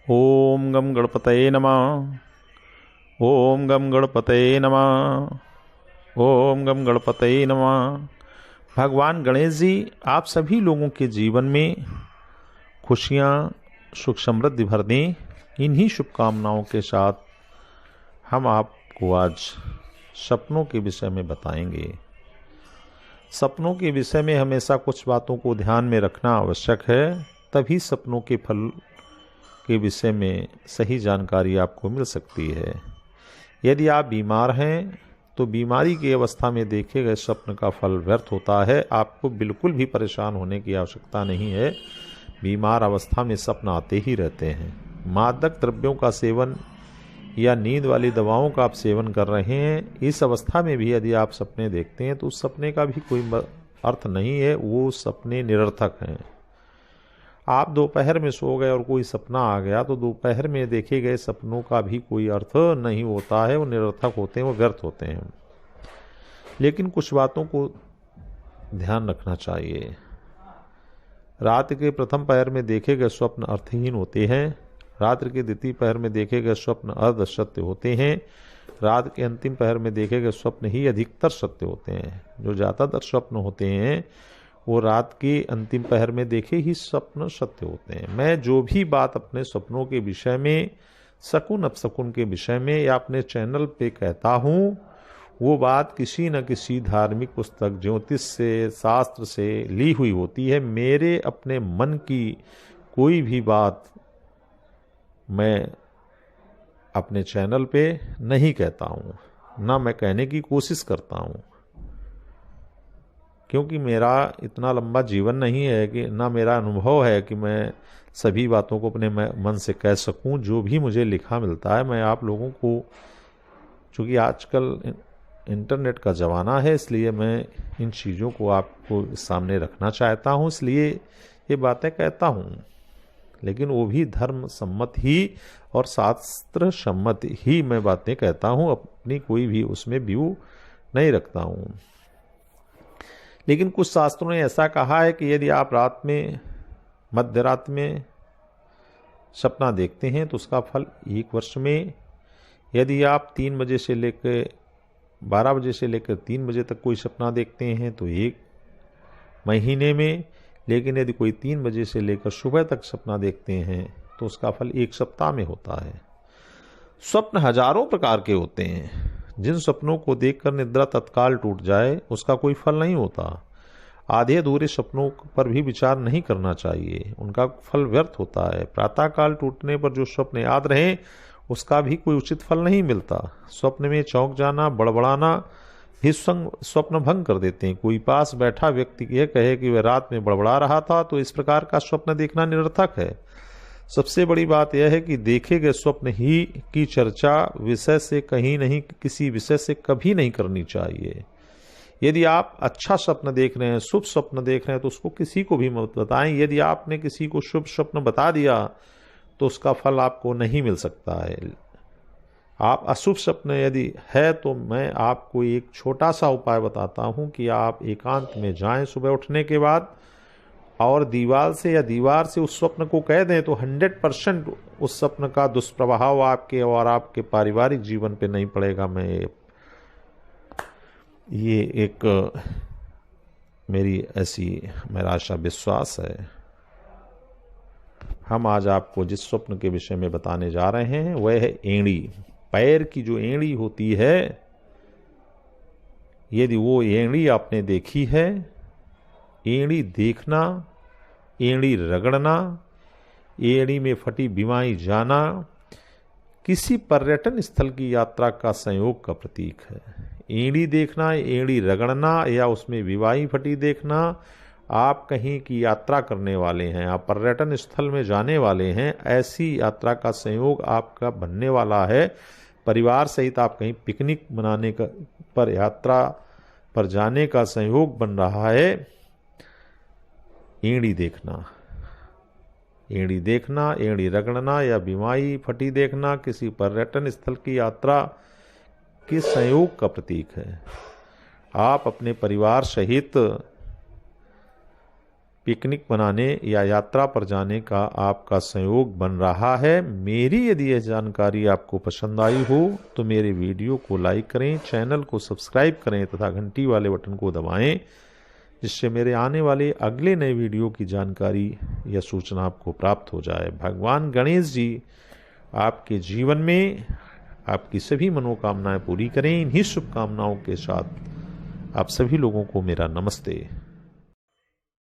ओम गम गणपतये नमः। ओम गम गणपतये नमः। ओम गम गणपतये नमः। भगवान गणेश जी आप सभी लोगों के जीवन में खुशियाँ सुख समृद्धि भर दें। इन्हीं शुभकामनाओं के साथ हम आपको आज सपनों के विषय में बताएंगे। सपनों के विषय में हमेशा कुछ बातों को ध्यान में रखना आवश्यक है, तभी सपनों के फल के विषय में सही जानकारी आपको मिल सकती है। यदि आप बीमार हैं तो बीमारी की अवस्था में देखे गए स्वप्न का फल व्यर्थ होता है। आपको बिल्कुल भी परेशान होने की आवश्यकता नहीं है। बीमार अवस्था में स्वप्न आते ही रहते हैं। मादक द्रव्यों का सेवन या नींद वाली दवाओं का आप सेवन कर रहे हैं, इस अवस्था में भी यदि आप सपने देखते हैं तो उस सपने का भी कोई अर्थ नहीं है, वो सपने निरर्थक हैं। आप दोपहर में सो गए और कोई सपना आ गया तो दोपहर में देखे गए सपनों का भी कोई अर्थ नहीं होता है, वो निरर्थक होते हैं, वो व्यर्थ होते हैं। लेकिन कुछ बातों को ध्यान रखना चाहिए। रात के प्रथम पहर में देखे गए स्वप्न अर्थहीन होते हैं। रात्रि के द्वितीय पहर में देखे गए स्वप्न अर्ध सत्य होते हैं। रात के अंतिम पहर में देखे गए स्वप्न ही अधिकतर सत्य होते हैं। जो ज़्यादातर स्वप्न होते हैं वो रात के अंतिम पहर में देखे ही स्वप्न सत्य होते हैं। मैं जो भी बात अपने सपनों के विषय में, शकुन अपशकुन के विषय में या अपने चैनल पे कहता हूँ, वो बात किसी न किसी धार्मिक पुस्तक, ज्योतिष से, शास्त्र से ली हुई होती है। मेरे अपने मन की कोई भी बात मैं अपने चैनल पे नहीं कहता हूँ, ना मैं कहने की कोशिश करता हूँ, क्योंकि मेरा इतना लंबा जीवन नहीं है कि ना मेरा अनुभव है कि मैं सभी बातों को अपने मन से कह सकूं। जो भी मुझे लिखा मिलता है मैं आप लोगों को, चूँकि आजकल इंटरनेट का ज़माना है, इसलिए मैं इन चीज़ों को आपको सामने रखना चाहता हूं, इसलिए ये बातें कहता हूं। लेकिन वो भी धर्म सम्मत ही और शास्त्र सम्मत ही मैं बातें कहता हूं, अपनी कोई भी उसमें व्यू नहीं रखता हूं। लेकिन कुछ शास्त्रों ने ऐसा कहा है कि यदि आप रात में, मध्य रात में सपना देखते हैं तो उसका फल 1 वर्ष में, यदि आप 3 बजे से लेकर 12 बजे से लेकर 3 बजे तक कोई सपना देखते हैं तो 1 महीने में, लेकिन यदि कोई 3 बजे से लेकर सुबह तक सपना देखते हैं तो उसका फल 1 सप्ताह में होता है। स्वप्न हजारों प्रकार के होते हैं। जिन सपनों को देखकर निद्रा तत्काल टूट जाए उसका कोई फल नहीं होता। आधे अधूरे सपनों पर भी विचार नहीं करना चाहिए, उनका फल व्यर्थ होता है। प्रातःकाल टूटने पर जो स्वप्न याद रहे उसका भी कोई उचित फल नहीं मिलता। स्वप्न में चौंक जाना, बड़बड़ाना भी स्वप्न भंग कर देते हैं। कोई पास बैठा व्यक्ति यह कहे कि वह रात में बड़बड़ा रहा था तो इस प्रकार का स्वप्न देखना निरर्थक है। सबसे बड़ी बात यह है कि देखे गए स्वप्न ही की चर्चा विषय से कहीं नहीं, किसी विषय से कभी नहीं करनी चाहिए। यदि आप अच्छा स्वप्न देख रहे हैं, शुभ स्वप्न देख रहे हैं तो उसको किसी को भी मत बताएं। यदि आपने किसी को शुभ स्वप्न बता दिया तो उसका फल आपको नहीं मिल सकता है। आप अशुभ स्वप्न यदि है तो मैं आपको एक छोटा सा उपाय बताता हूं कि आप एकांत में जाएं सुबह उठने के बाद और दीवार से उस स्वप्न को कह दें तो 100% उस स्वप्न का दुष्प्रभाव आपके और आपके पारिवारिक जीवन पे नहीं पड़ेगा। ये एक मेरा आशा विश्वास है। हम आज आपको जिस स्वप्न के विषय में बताने जा रहे हैं वह है एड़ी। पैर की जो एड़ी होती है, यदि वो एड़ी आपने देखी है, एड़ी देखना, एड़ी रगड़ना, एड़ी में फटी बीमारी जाना किसी पर्यटन स्थल की यात्रा का संयोग का प्रतीक है। एड़ी देखना, एड़ी रगड़ना या उसमें विवाही फटी देखना, आप कहीं की यात्रा करने वाले हैं, आप पर्यटन स्थल में जाने वाले हैं, ऐसी यात्रा का संयोग आपका बनने वाला है। परिवार सहित आप कहीं पिकनिक मनाने का पर यात्रा पर जाने का संयोग बन रहा है। एड़ी देखना, एड़ी रगड़ना या बीमारी फटी देखना किसी पर्यटन स्थल की यात्रा के संयोग का प्रतीक है। आप अपने परिवार सहित पिकनिक बनाने या यात्रा पर जाने का आपका संयोग बन रहा है। मेरी यदि यह जानकारी आपको पसंद आई हो तो मेरे वीडियो को लाइक करें, चैनल को सब्सक्राइब करें तथा घंटी वाले बटन को दबाएं, जिससे मेरे आने वाले अगले नए वीडियो की जानकारी या सूचना आपको प्राप्त हो जाए। भगवान गणेश जी आपके जीवन में आपकी सभी मनोकामनाएं पूरी करें। इन्हीं शुभकामनाओं के साथ आप सभी लोगों को मेरा नमस्ते।